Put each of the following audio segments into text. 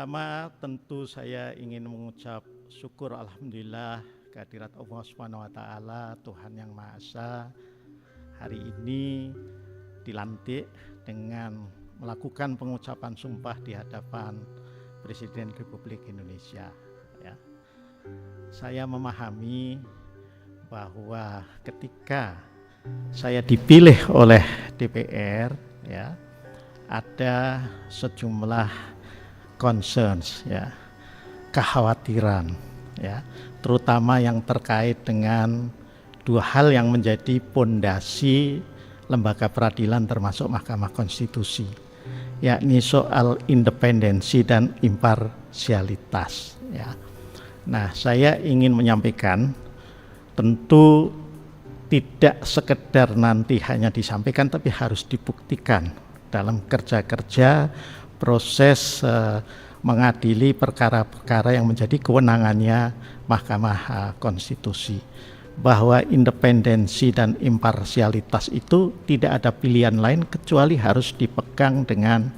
Pertama tentu saya ingin mengucap syukur alhamdulillah kehadirat Allah Subhanahu wa taala, Tuhan yang Maha Esa, hari ini dilantik dengan melakukan pengucapan sumpah di hadapan Presiden Republik Indonesia. Ya. Saya memahami bahwa ketika saya dipilih oleh DPR, ya, ada sejumlah concerns, ya, kekhawatiran, ya, terutama yang terkait dengan dua hal yang menjadi pondasi lembaga peradilan termasuk Mahkamah Konstitusi, yakni soal independensi dan imparsialitas. Ya. Nah, saya ingin menyampaikan, tentu tidak sekedar nanti hanya disampaikan, tapi harus dibuktikan dalam kerja-kerja proses mengadili perkara-perkara yang menjadi kewenangannya Mahkamah Konstitusi, bahwa independensi dan imparsialitas itu tidak ada pilihan lain kecuali harus dipegang dengan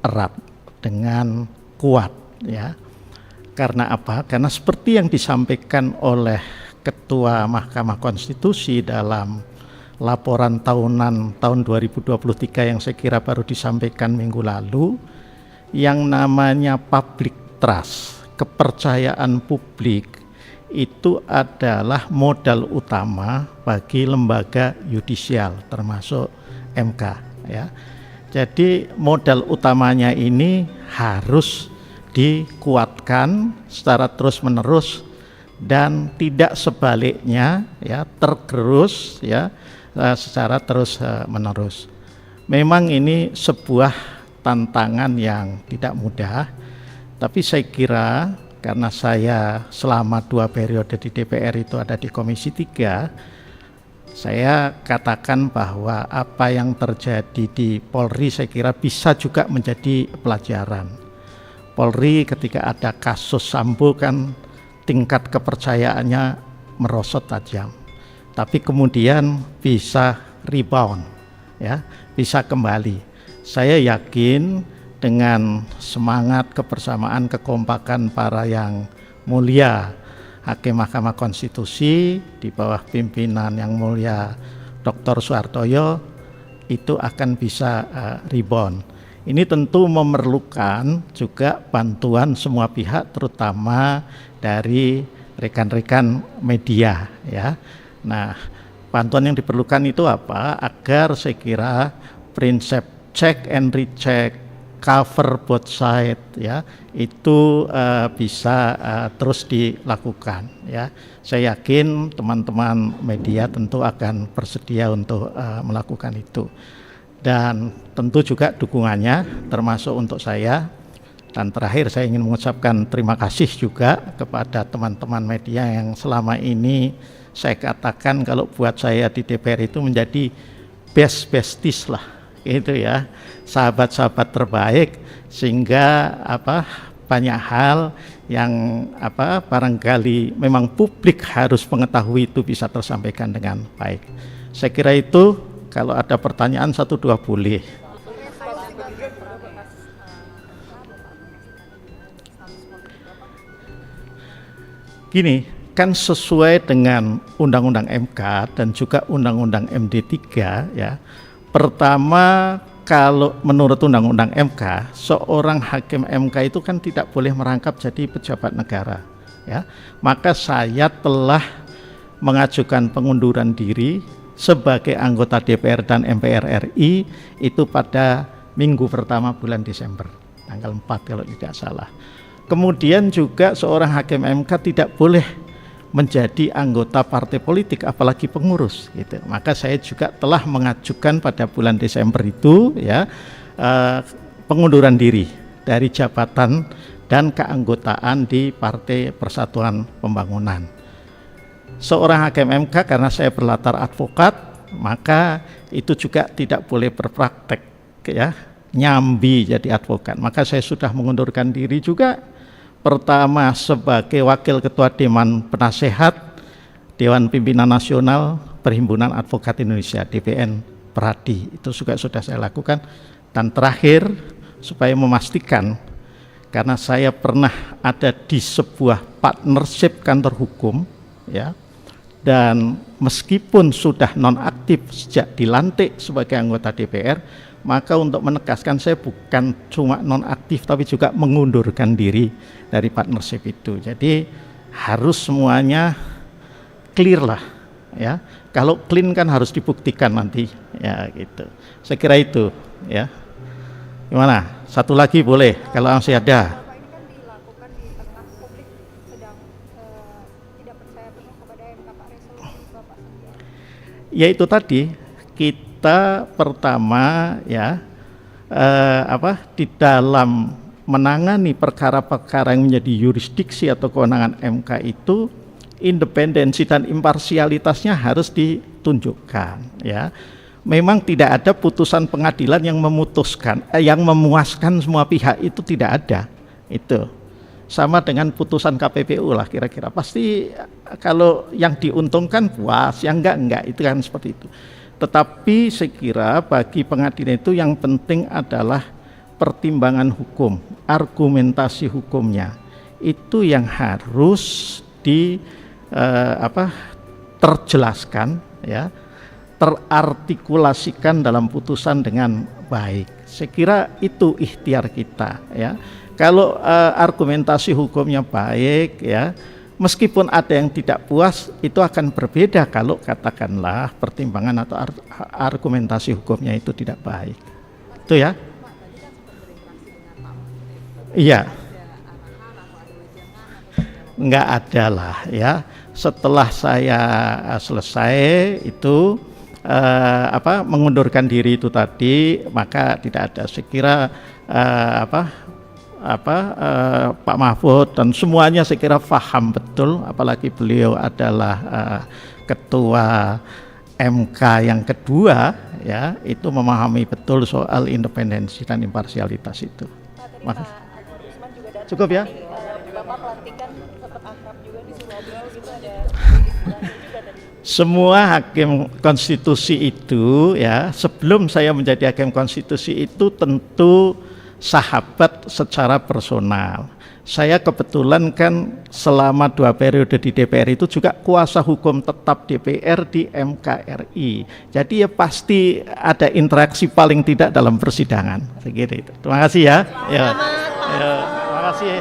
erat, dengan kuat, ya. Karena apa? Karena seperti yang disampaikan oleh Ketua Mahkamah Konstitusi dalam laporan tahunan tahun 2023 yang saya kira baru disampaikan minggu lalu, yang namanya public trust, kepercayaan publik, itu adalah modal utama bagi lembaga yudisial termasuk MK, ya. Jadi modal utamanya ini harus dikuatkan secara terus-menerus dan tidak sebaliknya, ya, tergerus, ya, secara terus menerus. Memang ini sebuah tantangan yang tidak mudah, tapi saya kira karena saya selama 2 periode di DPR itu ada di Komisi 3, saya katakan bahwa apa yang terjadi di Polri saya kira bisa juga menjadi pelajaran. Polri ketika ada kasus Sambo kan tingkat kepercayaannya merosot tajam, tapi kemudian bisa rebound, ya, bisa kembali. Saya yakin dengan semangat kebersamaan, kekompakan para yang mulia Hakim Mahkamah Konstitusi di bawah pimpinan yang mulia Dr. Soehartojo, itu akan bisa rebound. Ini tentu memerlukan juga bantuan semua pihak, terutama dari rekan-rekan media, ya. Nah, bantuan yang diperlukan itu apa? Agar saya kira prinsip check and recheck, cover both side, ya, itu bisa terus dilakukan, ya. Saya yakin teman-teman media tentu akan bersedia untuk melakukan itu, dan tentu juga dukungannya termasuk untuk saya. Dan terakhir saya ingin mengucapkan terima kasih juga kepada teman-teman media yang selama ini saya katakan kalau buat saya di DPR itu menjadi besties lah, gitu, ya, sahabat-sahabat terbaik, sehingga banyak hal yang barangkali memang publik harus mengetahui itu bisa tersampaikan dengan baik. Saya kira itu, kalau ada pertanyaan 1-2 boleh. Gini, kan sesuai dengan Undang-Undang MK dan juga Undang-Undang MD3, ya. Pertama, kalau menurut Undang-Undang MK, seorang hakim MK itu kan tidak boleh merangkap jadi pejabat negara, ya. Maka saya telah mengajukan pengunduran diri sebagai anggota DPR dan MPR RI itu pada minggu pertama bulan Desember, tanggal 4 kalau tidak salah. Kemudian juga seorang hakim MK tidak boleh menjadi anggota partai politik, apalagi pengurus, gitu. Maka saya juga telah mengajukan pada bulan Desember itu, ya, pengunduran diri dari jabatan dan keanggotaan di Partai Persatuan Pembangunan. Seorang hakim MK karena saya berlatar advokat, maka itu juga tidak boleh berpraktek, ya, nyambi jadi advokat. Maka saya sudah mengundurkan diri juga. Pertama sebagai Wakil Ketua Dewan Penasehat Dewan Pimpinan Nasional Perhimpunan Advokat Indonesia (DPN) Peradi, itu juga sudah saya lakukan. Dan terakhir supaya memastikan karena saya pernah ada di sebuah partnership kantor hukum, ya. Dan meskipun sudah nonaktif sejak dilantik sebagai anggota DPR, maka untuk menegaskan saya bukan cuma nonaktif tapi juga mengundurkan diri dari partnership itu. Jadi harus semuanya clear lah, ya. Kalau clean kan harus dibuktikan nanti, ya gitu. Saya kira itu, ya. Gimana? Satu lagi boleh kalau masih ada. Bapak ini kan dilakukan di tengah publik sedang tidak percaya penuh kepada MK, Pak. Resolusi Bapak sendiri. Ya itu tadi, kita pertama ya di dalam menangani perkara-perkara yang menjadi yurisdiksi atau kewenangan MK itu, independensi dan imparsialitasnya harus ditunjukkan, ya. Memang tidak ada putusan pengadilan yang memutuskan, yang memuaskan semua pihak, itu tidak ada. Itu sama dengan putusan KPPU lah kira-kira. Pasti kalau yang diuntungkan puas, yang enggak, itu kan seperti itu. Tetapi saya kira bagi pengadilan itu yang penting adalah pertimbangan hukum, argumentasi hukumnya. Itu yang harus terjelaskan, ya, terartikulasikan dalam putusan dengan baik. Saya kira itu ikhtiar kita, ya. Kalau argumentasi hukumnya baik, ya, meskipun ada yang tidak puas, itu akan berbeda kalau katakanlah pertimbangan atau argumentasi hukumnya itu tidak baik. Itu ya. Iya. Enggak ada lah, ya. Setelah saya selesai itu mengundurkan diri itu tadi, maka tidak ada. Saya kira Pak Mahfud dan semuanya saya kira paham betul, apalagi beliau adalah ketua MK yang kedua, ya, itu memahami betul soal independensi dan imparsialitas itu. Cukup ya. Bapak pelantikan sempat akrab juga di Surabaya gitu, ada semua hakim konstitusi itu, ya, sebelum saya menjadi hakim konstitusi itu tentu sahabat secara personal. Saya kebetulan kan selama 2 periode di DPR itu juga kuasa hukum tetap DPR di MKRI. Jadi ya pasti ada interaksi paling tidak dalam persidangan. Segitu itu. Terima kasih ya. Ya. Terima kasih.